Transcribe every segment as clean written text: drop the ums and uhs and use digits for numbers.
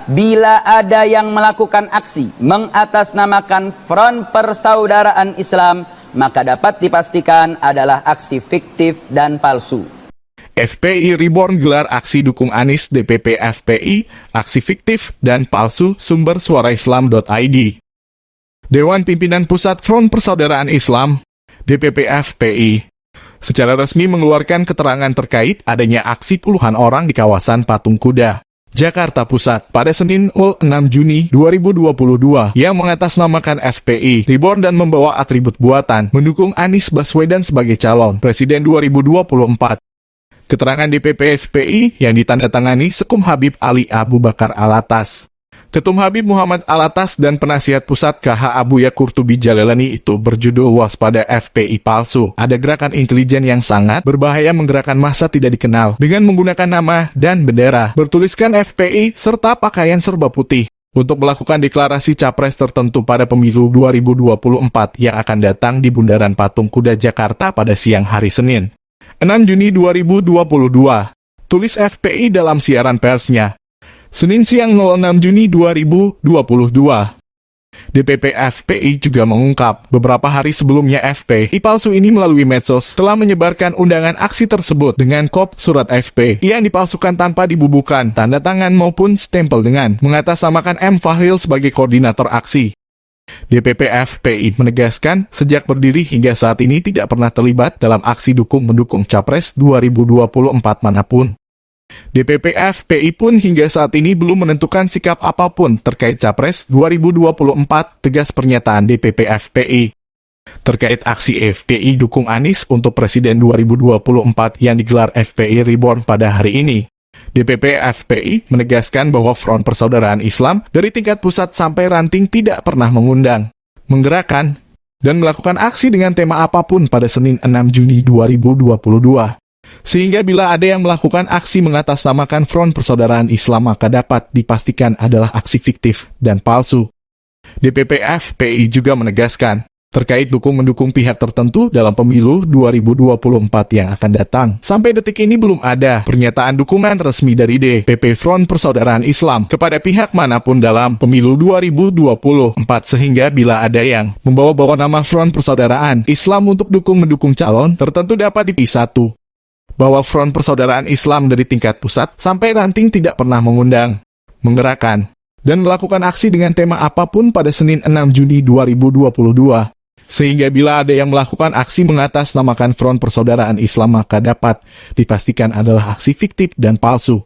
bila ada yang melakukan aksi mengatasnamakan Front Persaudaraan Islam, maka dapat dipastikan adalah aksi fiktif dan palsu. FPI Reborn gelar aksi dukung Anies DPP FPI, aksi fiktif dan palsu, sumber suaraislam.id. Dewan Pimpinan Pusat Front Persaudaraan Islam, DPP FPI, secara resmi mengeluarkan keterangan terkait adanya aksi puluhan orang di kawasan Patung Kuda, Jakarta Pusat pada Senin 6 Juni 2022 yang mengatasnamakan FPI Reborn dan membawa atribut buatan mendukung Anies Baswedan sebagai calon Presiden 2024. Keterangan DPP FPI yang ditandatangani Sekum Habib Ali Abu Bakar Alatas, Ketum Habib Muhammad Alatas dan penasihat pusat KH Abuya Kurtubi Jalalani itu berjudul Waspada FPI Palsu. Ada gerakan intelijen yang sangat berbahaya menggerakkan massa tidak dikenal dengan menggunakan nama dan bendera bertuliskan FPI serta pakaian serba putih untuk melakukan deklarasi capres tertentu pada pemilu 2024 yang akan datang di Bundaran Patung Kuda Jakarta pada siang hari Senin 6 Juni 2022, tulis FPI dalam siaran persnya, Senin siang 06 Juni 2022. DPP FPI juga mengungkap, beberapa hari sebelumnya FPI palsu ini melalui medsos telah menyebarkan undangan aksi tersebut dengan kop surat FP yang dipalsukan tanpa dibubuhkan, tanda tangan maupun stempel dengan mengatasnamakan M. Fahril sebagai koordinator aksi. DPP FPI menegaskan sejak berdiri hingga saat ini tidak pernah terlibat dalam aksi mendukung Capres 2024 manapun. DPP FPI pun hingga saat ini belum menentukan sikap apapun terkait Capres 2024, tegas pernyataan DPP FPI. Terkait aksi FPI dukung Anies untuk Presiden 2024 yang digelar FPI Reborn pada hari ini, DPP FPI menegaskan bahwa Front Persaudaraan Islam dari tingkat pusat sampai ranting tidak pernah mengundang, menggerakkan, dan melakukan aksi dengan tema apapun pada Senin 6 Juni 2022. Sehingga bila ada yang melakukan aksi mengatasnamakan Front Persaudaraan Islam maka dapat dipastikan adalah aksi fiktif dan palsu. DPP FPI juga menegaskan, terkait mendukung pihak tertentu dalam pemilu 2024 yang akan datang. Sampai detik ini belum ada pernyataan dukungan resmi dari DPP Front Persaudaraan Islam kepada pihak manapun dalam pemilu 2024, sehingga bila ada yang membawa-bawa nama Front Persaudaraan Islam untuk mendukung calon tertentu dapat dipisah bahwa Front Persaudaraan Islam dari tingkat pusat sampai ranting tidak pernah mengundang, menggerakkan, dan melakukan aksi dengan tema apapun pada Senin 6 Juni 2022. Sehingga bila ada yang melakukan aksi mengatasnamakan Front Persaudaraan Islam maka dapat dipastikan adalah aksi fiktif dan palsu.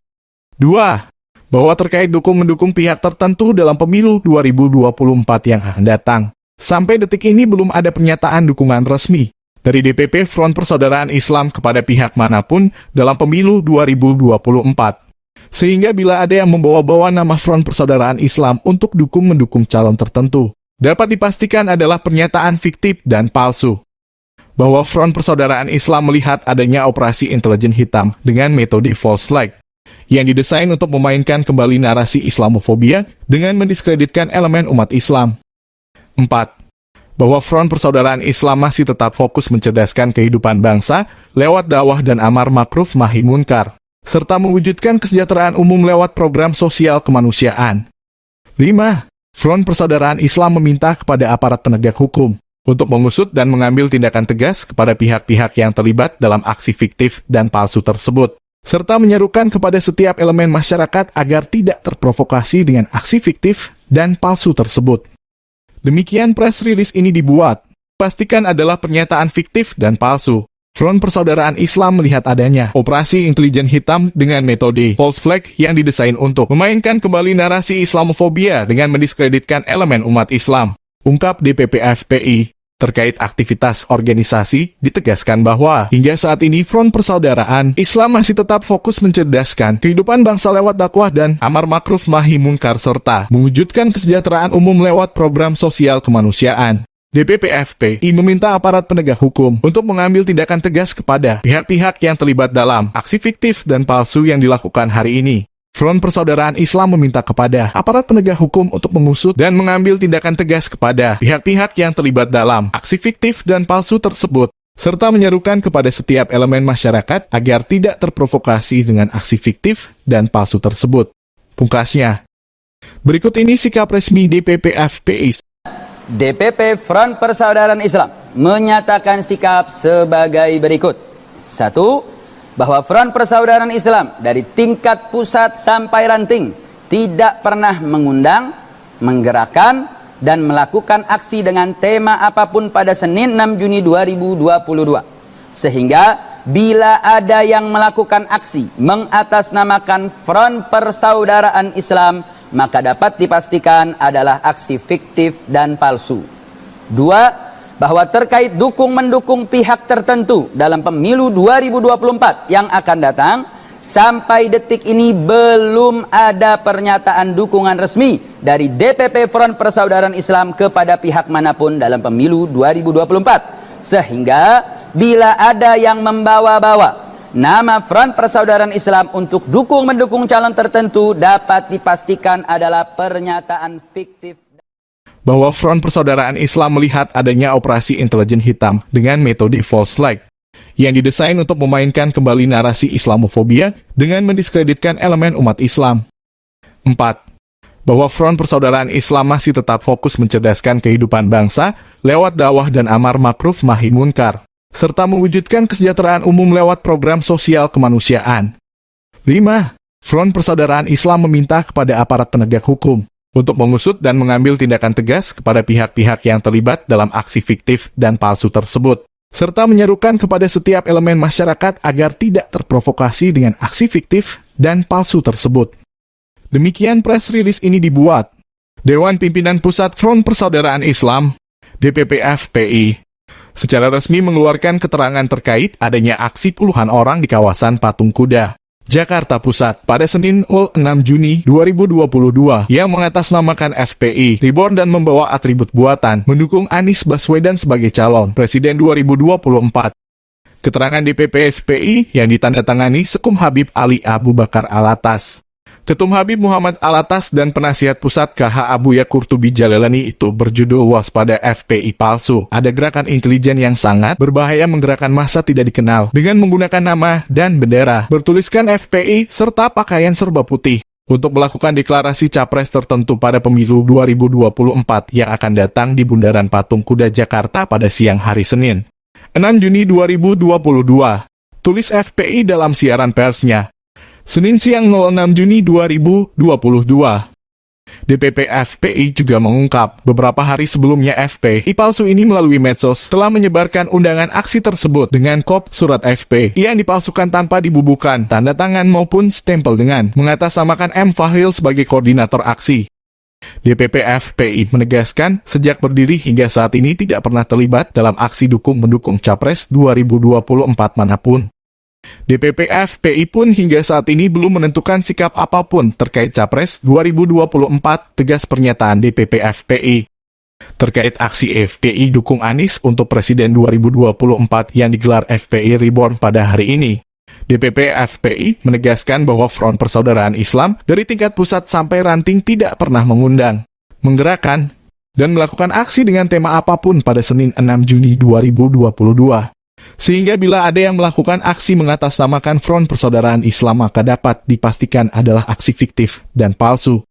2. Bahwa terkait mendukung pihak tertentu dalam pemilu 2024 yang akan datang, sampai detik ini belum ada pernyataan dukungan resmi dari DPP Front Persaudaraan Islam kepada pihak manapun dalam pemilu 2024. Sehingga bila ada yang membawa-bawa nama Front Persaudaraan Islam untuk mendukung calon tertentu, dapat dipastikan adalah pernyataan fiktif dan palsu. Bahwa Front Persaudaraan Islam melihat adanya operasi intelijen hitam dengan metode false flag yang didesain untuk memainkan kembali narasi Islamofobia dengan mendiskreditkan elemen umat Islam. 4. Bahwa Front Persaudaraan Islam masih tetap fokus mencerdaskan kehidupan bangsa lewat dakwah dan amar ma'ruf nahi munkar, serta mewujudkan kesejahteraan umum lewat program sosial kemanusiaan. 5. Front Persaudaraan Islam meminta kepada aparat penegak hukum untuk mengusut dan mengambil tindakan tegas kepada pihak-pihak yang terlibat dalam aksi fiktif dan palsu tersebut, serta menyerukan kepada setiap elemen masyarakat agar tidak terprovokasi dengan aksi fiktif dan palsu tersebut. Demikian press release ini dibuat. Pastikan adalah pernyataan fiktif dan palsu. Front Persaudaraan Islam melihat adanya operasi intelijen hitam dengan metode false flag yang didesain untuk memainkan kembali narasi Islamofobia dengan mendiskreditkan elemen umat Islam. Ungkap DPP FPI. Terkait aktivitas organisasi, ditegaskan bahwa hingga saat ini Front Persaudaraan Islam masih tetap fokus mencerdaskan kehidupan bangsa lewat dakwah dan amar ma'ruf nahi munkar serta mewujudkan kesejahteraan umum lewat program sosial kemanusiaan. DPP FPI meminta aparat penegak hukum untuk mengambil tindakan tegas kepada pihak-pihak yang terlibat dalam aksi fiktif dan palsu yang dilakukan hari ini. Front Persaudaraan Islam meminta kepada aparat penegak hukum untuk mengusut dan mengambil tindakan tegas kepada pihak-pihak yang terlibat dalam aksi fiktif dan palsu tersebut, serta menyerukan kepada setiap elemen masyarakat agar tidak terprovokasi dengan aksi fiktif dan palsu tersebut. Pungkasnya, Berikut ini sikap resmi DPP FPI. DPP Front Persaudaraan Islam menyatakan sikap sebagai berikut. 1. Bahwa Front Persaudaraan Islam dari tingkat pusat sampai ranting tidak pernah mengundang, menggerakkan, dan melakukan aksi dengan tema apapun pada Senin 6 Juni 2022. Sehingga bila ada yang melakukan aksi mengatasnamakan Front Persaudaraan Islam, maka dapat dipastikan adalah aksi fiktif dan palsu. 2. Bahwa terkait dukung-mendukung pihak tertentu dalam pemilu 2024 yang akan datang, sampai detik ini belum ada pernyataan dukungan resmi dari DPP Front Persaudaraan Islam kepada pihak manapun dalam pemilu 2024. Sehingga bila ada yang membawa-bawa nama Front Persaudaraan Islam untuk dukung-mendukung calon tertentu, dapat dipastikan adalah pernyataan fiktif. Bahwa Front Persaudaraan Islam melihat adanya operasi intelijen hitam dengan metode false flag yang didesain untuk memainkan kembali narasi Islamofobia dengan mendiskreditkan elemen umat Islam. 4. Bahwa Front Persaudaraan Islam masih tetap fokus mencerdaskan kehidupan bangsa lewat dakwah dan amar ma'ruf nahi munkar, serta mewujudkan kesejahteraan umum lewat program sosial kemanusiaan. 5. Front Persaudaraan Islam meminta kepada aparat penegak hukum untuk mengusut dan mengambil tindakan tegas kepada pihak-pihak yang terlibat dalam aksi fiktif dan palsu tersebut, serta menyerukan kepada setiap elemen masyarakat agar tidak terprovokasi dengan aksi fiktif dan palsu tersebut. Demikian press release ini dibuat Dewan Pimpinan Pusat Front Persaudaraan Islam, DPP FPI, secara resmi mengeluarkan keterangan terkait adanya aksi puluhan orang di kawasan Patung Kuda, Jakarta Pusat pada Senin 6 Juni 2022 yang mengatasnamakan FPI Reborn dan membawa atribut buatan mendukung Anies Baswedan sebagai calon Presiden 2024. Keterangan DPP FPI yang ditandatangani Sekum Habib Ali Abu Bakar Alatas, Ketum Habib Muhammad Alatas dan Penasihat Pusat KH Abuya Kurtubi Jalalani itu berjudul Waspada FPI Palsu. Ada gerakan intelijen yang sangat berbahaya menggerakkan massa tidak dikenal dengan menggunakan nama dan bendera bertuliskan FPI serta pakaian serba putih untuk melakukan deklarasi capres tertentu pada pemilu 2024 yang akan datang di Bundaran Patung Kuda Jakarta pada siang hari Senin 6 Juni 2022. Tulis FPI dalam siaran persnya Senin siang 06 Juni 2022. DPP FPI juga mengungkap beberapa hari sebelumnya FPI palsu ini melalui medsos telah menyebarkan undangan aksi tersebut dengan kop surat FPI yang dipalsukan tanpa dibubuhkan tanda tangan maupun stempel dengan mengatasnamakan M. Fahril sebagai koordinator aksi. DPP FPI menegaskan sejak berdiri hingga saat ini tidak pernah terlibat dalam aksi dukung-mendukung Capres 2024 manapun. DPP FPI pun hingga saat ini belum menentukan sikap apapun terkait Capres 2024, tegas pernyataan DPP FPI. Terkait aksi FPI dukung Anies untuk Presiden 2024 yang digelar FPI Reborn pada hari ini, DPP FPI menegaskan bahwa Front Persaudaraan Islam dari tingkat pusat sampai ranting tidak pernah mengundang, menggerakkan, dan melakukan aksi dengan tema apapun pada Senin 6 Juni 2022. Sehingga bila ada yang melakukan aksi mengatasnamakan Front Persaudaraan Islam maka dapat dipastikan adalah aksi fiktif dan palsu.